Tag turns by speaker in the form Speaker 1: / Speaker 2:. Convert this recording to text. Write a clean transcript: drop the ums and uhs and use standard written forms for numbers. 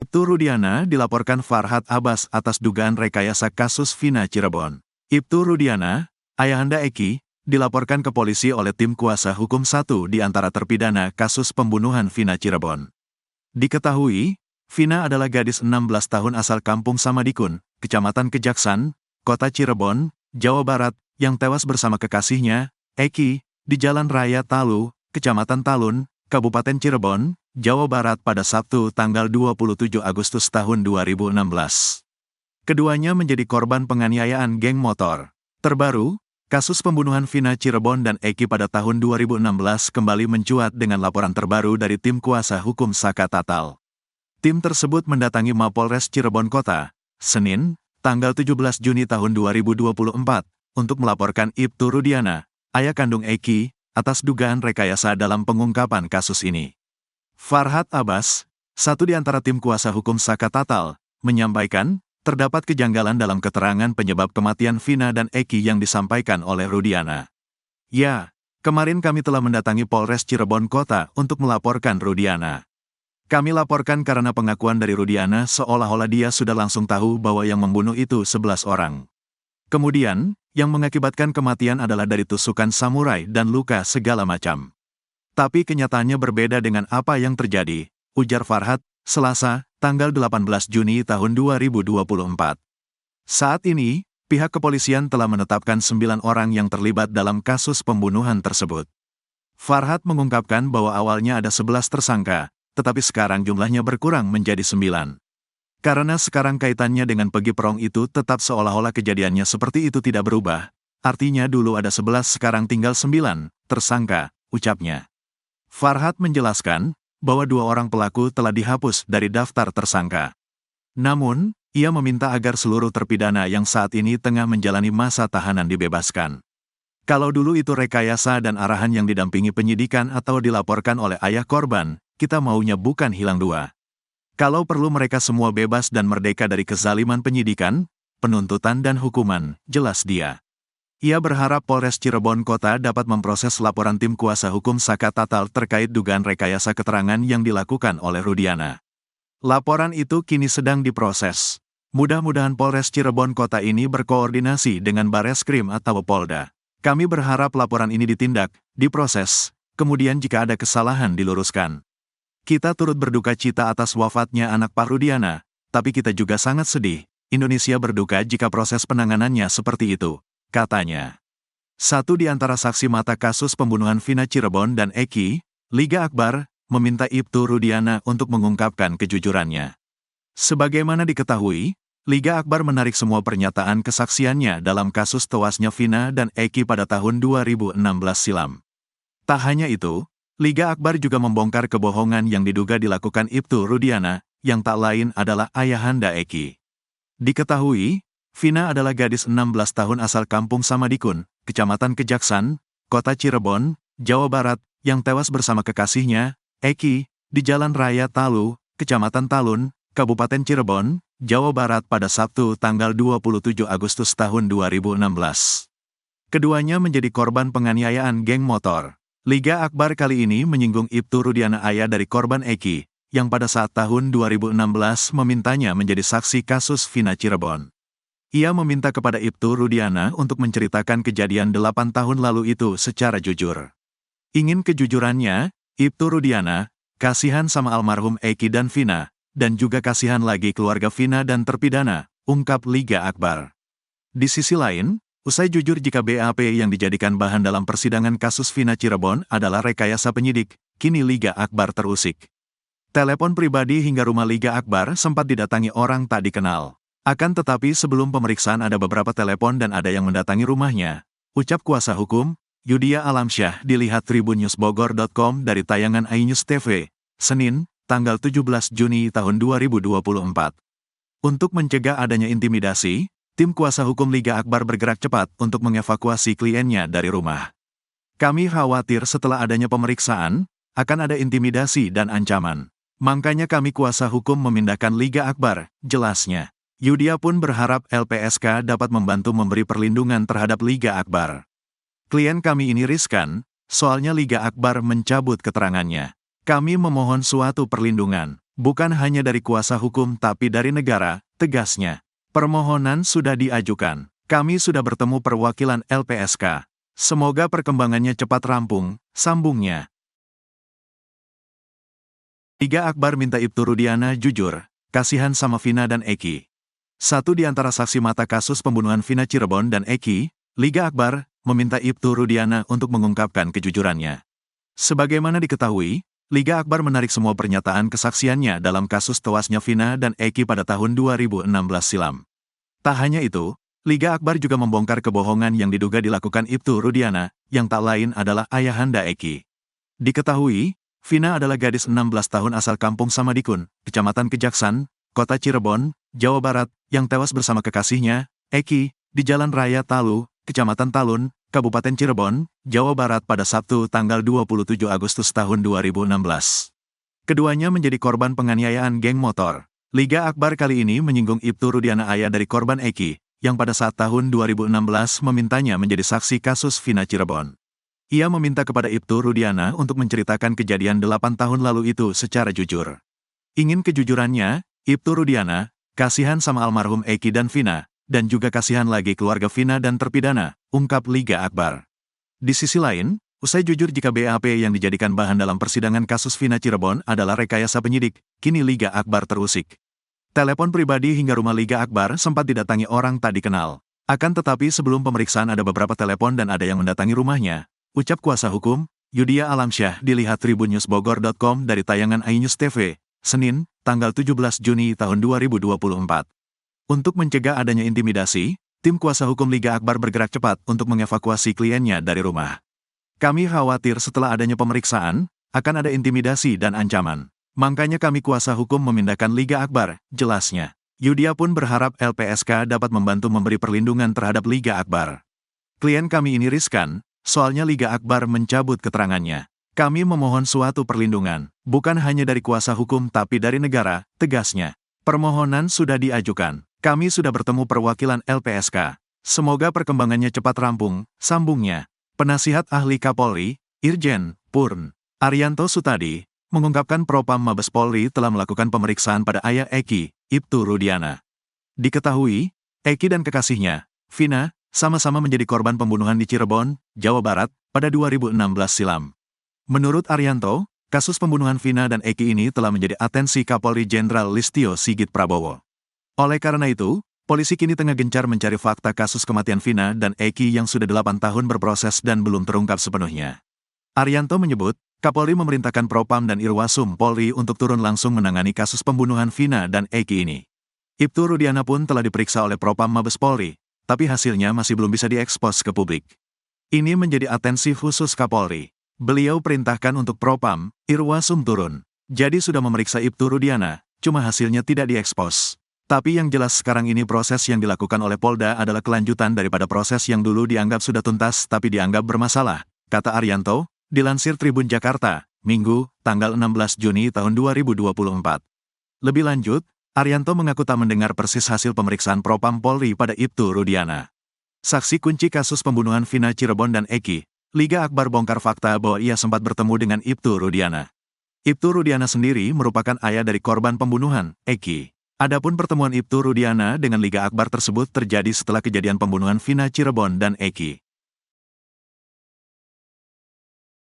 Speaker 1: Ibtu Rudiana dilaporkan Farhad Abbas atas dugaan rekayasa kasus Vina Cirebon. Ibtu Rudiana, ayahanda Eki, dilaporkan ke polisi oleh tim kuasa hukum satu di antara terpidana kasus pembunuhan Vina Cirebon. Diketahui, Vina adalah gadis 16 tahun asal kampung Samadikun, Kecamatan Kejaksan, Kota Cirebon, Jawa Barat, yang tewas bersama kekasihnya, Eki, di Jalan Raya Talu, Kecamatan Talun, Kabupaten Cirebon, Jawa Barat pada Sabtu tanggal 27 Agustus tahun 2016. Keduanya menjadi korban penganiayaan geng motor. Terbaru, kasus pembunuhan Vina Cirebon dan Eki pada tahun 2016 kembali mencuat dengan laporan terbaru dari tim kuasa hukum Saka Tatal. Tim tersebut mendatangi Mapolres Cirebon Kota, Senin, tanggal 17 Juni tahun 2024, untuk melaporkan Ibtu Rudiana, ayah kandung Eki, atas dugaan rekayasa dalam pengungkapan kasus ini. Farhad Abbas, satu di antara tim kuasa hukum Saka Tatal, menyampaikan, terdapat kejanggalan dalam keterangan penyebab kematian Vina dan Eki yang disampaikan oleh Rudiana. Ya, kemarin kami telah mendatangi Polres Cirebon Kota untuk melaporkan Rudiana. Kami laporkan karena pengakuan dari Rudiana seolah-olah dia sudah langsung tahu bahwa yang membunuh itu 11 orang. Kemudian, yang mengakibatkan kematian adalah dari tusukan samurai dan luka segala macam. Tapi kenyataannya berbeda dengan apa yang terjadi, ujar Farhad, Selasa, tanggal 18 Juni tahun 2024. Saat ini, pihak kepolisian telah menetapkan 9 orang yang terlibat dalam kasus pembunuhan tersebut. Farhad mengungkapkan bahwa awalnya ada 11 tersangka, tetapi sekarang jumlahnya berkurang menjadi 9. Karena sekarang kaitannya dengan Pegi Prong itu tetap seolah-olah kejadiannya seperti itu tidak berubah, artinya dulu ada 11 sekarang tinggal 9 tersangka, ucapnya. Farhad menjelaskan bahwa 2 orang pelaku telah dihapus dari daftar tersangka. Namun, ia meminta agar seluruh terpidana yang saat ini tengah menjalani masa tahanan dibebaskan. Kalau dulu itu rekayasa dan arahan yang didampingi penyidikan atau dilaporkan oleh ayah korban, kita maunya bukan hilang 2. Kalau perlu mereka semua bebas dan merdeka dari kezaliman penyidikan, penuntutan dan hukuman, jelas dia. Ia berharap Polres Cirebon Kota dapat memproses laporan tim kuasa hukum Saka Tatal terkait dugaan rekayasa keterangan yang dilakukan oleh Rudiana. Laporan itu kini sedang diproses. Mudah-mudahan Polres Cirebon Kota ini berkoordinasi dengan Bareskrim atau Polda. Kami berharap laporan ini ditindak, diproses, kemudian jika ada kesalahan diluruskan. Kita turut berduka cita atas wafatnya anak Pak Rudiana, tapi kita juga sangat sedih. Indonesia berduka jika proses penanganannya seperti itu, katanya. Satu di antara saksi mata kasus pembunuhan Vina Cirebon dan Eki, Liga Akbar, meminta Ibtu Rudiana untuk mengungkapkan kejujurannya. Sebagaimana diketahui, Liga Akbar menarik semua pernyataan kesaksiannya dalam kasus tewasnya Vina dan Eki pada tahun 2016 silam. Tak hanya itu, Liga Akbar juga membongkar kebohongan yang diduga dilakukan Ibtu Rudiana, yang tak lain adalah ayahanda Eki. Diketahui, Vina adalah gadis 16 tahun asal kampung Samadikun, Kecamatan Kejaksan, Kota Cirebon, Jawa Barat, yang tewas bersama kekasihnya, Eki, di Jalan Raya Talu, Kecamatan Talun, Kabupaten Cirebon, Jawa Barat pada Sabtu tanggal 27 Agustus tahun 2016. Keduanya menjadi korban penganiayaan geng motor. Liga Akbar kali ini menyinggung Ibtu Rudiana, ayah dari korban Eki, yang pada saat tahun 2016 memintanya menjadi saksi kasus Vina Cirebon. Ia meminta kepada Ibtu Rudiana untuk menceritakan kejadian 8 tahun lalu itu secara jujur. Ingin kejujurannya, Ibtu Rudiana, kasihan sama almarhum Eki dan Vina, dan juga kasihan lagi keluarga Vina dan terpidana, ungkap Liga Akbar. Di sisi lain, usai jujur jika BAP yang dijadikan bahan dalam persidangan kasus Vina Cirebon adalah rekayasa penyidik, kini Liga Akbar terusik. Telepon pribadi hingga rumah Liga Akbar sempat didatangi orang tak dikenal. Akan tetapi sebelum pemeriksaan ada beberapa telepon dan ada yang mendatangi rumahnya, ucap kuasa hukum, Yudia Alamsyah, dilihat tribunnewsbogor.com dari tayangan iNews TV, Senin, tanggal 17 Juni tahun 2024. Untuk mencegah adanya intimidasi, tim kuasa hukum Liga Akbar bergerak cepat untuk mengevakuasi kliennya dari rumah. Kami khawatir setelah adanya pemeriksaan, akan ada intimidasi dan ancaman. Makanya kami kuasa hukum memindahkan Liga Akbar, jelasnya. Yudia pun berharap LPSK dapat membantu memberi perlindungan terhadap Liga Akbar. Klien kami ini riskan, soalnya Liga Akbar mencabut keterangannya. Kami memohon suatu perlindungan, bukan hanya dari kuasa hukum tapi dari negara, tegasnya. Permohonan sudah diajukan. Kami sudah bertemu perwakilan LPSK. Semoga perkembangannya cepat rampung, sambungnya. Liga Akbar minta Ibtu Rudiana jujur, kasihan sama Vina dan Eki. Satu di antara saksi mata kasus pembunuhan Vina Cirebon dan Eki, Liga Akbar, meminta Ibtu Rudiana untuk mengungkapkan kejujurannya. Sebagaimana diketahui, Liga Akbar menarik semua pernyataan kesaksiannya dalam kasus tewasnya Vina dan Eki pada tahun 2016 silam. Tak hanya itu, Liga Akbar juga membongkar kebohongan yang diduga dilakukan Ibtu Rudiana, yang tak lain adalah ayahanda Eki. Diketahui, Vina adalah gadis 16 tahun asal kampung Samadikun, Kecamatan Kejaksan, Kota Cirebon, Jawa Barat, yang tewas bersama kekasihnya, Eki, di Jalan Raya Talu, Kecamatan Talun, Kabupaten Cirebon, Jawa Barat pada Sabtu tanggal 27 Agustus tahun 2016. Keduanya menjadi korban penganiayaan geng motor. Liga Akbar kali ini menyinggung Ibtu Rudiana, ayah dari korban Eki, yang pada saat tahun 2016 memintanya menjadi saksi kasus Vina Cirebon. Ia meminta kepada Ibtu Rudiana untuk menceritakan kejadian 8 tahun lalu itu secara jujur. Ingin kejujurannya, Ibtu Rudiana, kasihan sama almarhum Eki dan Vina, dan juga kasihan lagi keluarga Vina dan terpidana, ungkap Liga Akbar. Di sisi lain, usai jujur jika BAP yang dijadikan bahan dalam persidangan kasus Vina Cirebon adalah rekayasa penyidik, kini Liga Akbar terusik. Telepon pribadi hingga rumah Liga Akbar sempat didatangi orang tak dikenal. Akan tetapi sebelum pemeriksaan ada beberapa telepon dan ada yang mendatangi rumahnya, ucap kuasa hukum, Yudia Alamsyah, dilihat tribunnewsbogor.com dari tayangan iNews TV, Senin, tanggal 17 Juni tahun 2024. Untuk mencegah adanya intimidasi, tim kuasa hukum Liga Akbar bergerak cepat untuk mengevakuasi kliennya dari rumah. Kami khawatir setelah adanya pemeriksaan, akan ada intimidasi dan ancaman. Makanya kami kuasa hukum memindahkan Liga Akbar, jelasnya. Yudia pun berharap LPSK dapat membantu memberi perlindungan terhadap Liga Akbar. Klien kami ini riskan, soalnya Liga Akbar mencabut keterangannya. Kami memohon suatu perlindungan, bukan hanya dari kuasa hukum tapi dari negara, tegasnya. Permohonan sudah diajukan. Kami sudah bertemu perwakilan LPSK. Semoga perkembangannya cepat rampung, sambungnya. Penasihat Ahli Kapolri, Irjen Purn Arianto Sutadi, mengungkapkan Propam Mabes Polri telah melakukan pemeriksaan pada ayah Eki, Ibtu Rudiana. Diketahui, Eki dan kekasihnya, Vina, sama-sama menjadi korban pembunuhan di Cirebon, Jawa Barat, pada 2016 silam. Menurut Arianto, kasus pembunuhan Vina dan Eki ini telah menjadi atensi Kapolri Jenderal Listio Sigit Prabowo. Oleh karena itu, polisi kini tengah gencar mencari fakta kasus kematian Vina dan Eki yang sudah 8 tahun berproses dan belum terungkap sepenuhnya. Arianto menyebut, Kapolri memerintahkan Propam dan Irwasum Polri untuk turun langsung menangani kasus pembunuhan Vina dan Eki ini. Ibtu Rudiana pun telah diperiksa oleh Propam Mabes Polri, tapi hasilnya masih belum bisa diekspos ke publik. Ini menjadi atensi khusus Kapolri. Beliau perintahkan untuk Propam, Irwasum turun. Jadi sudah memeriksa Ibtu Rudiana, cuma hasilnya tidak diekspos. Tapi yang jelas sekarang ini proses yang dilakukan oleh Polda adalah kelanjutan daripada proses yang dulu dianggap sudah tuntas tapi dianggap bermasalah, kata Arianto, dilansir Tribun Jakarta, Minggu, tanggal 16 Juni tahun 2024. Lebih lanjut, Arianto mengaku tak mendengar persis hasil pemeriksaan Propam Polri pada Ibtu Rudiana. Saksi kunci kasus pembunuhan Vina Cirebon dan Eki, Liga Akbar bongkar fakta bahwa ia sempat bertemu dengan Ibtu Rudiana. Ibtu Rudiana sendiri merupakan ayah dari korban pembunuhan, Eki. Adapun pertemuan Ibtu Rudiana dengan Liga Akbar tersebut terjadi setelah kejadian pembunuhan Vina Cirebon dan Eki.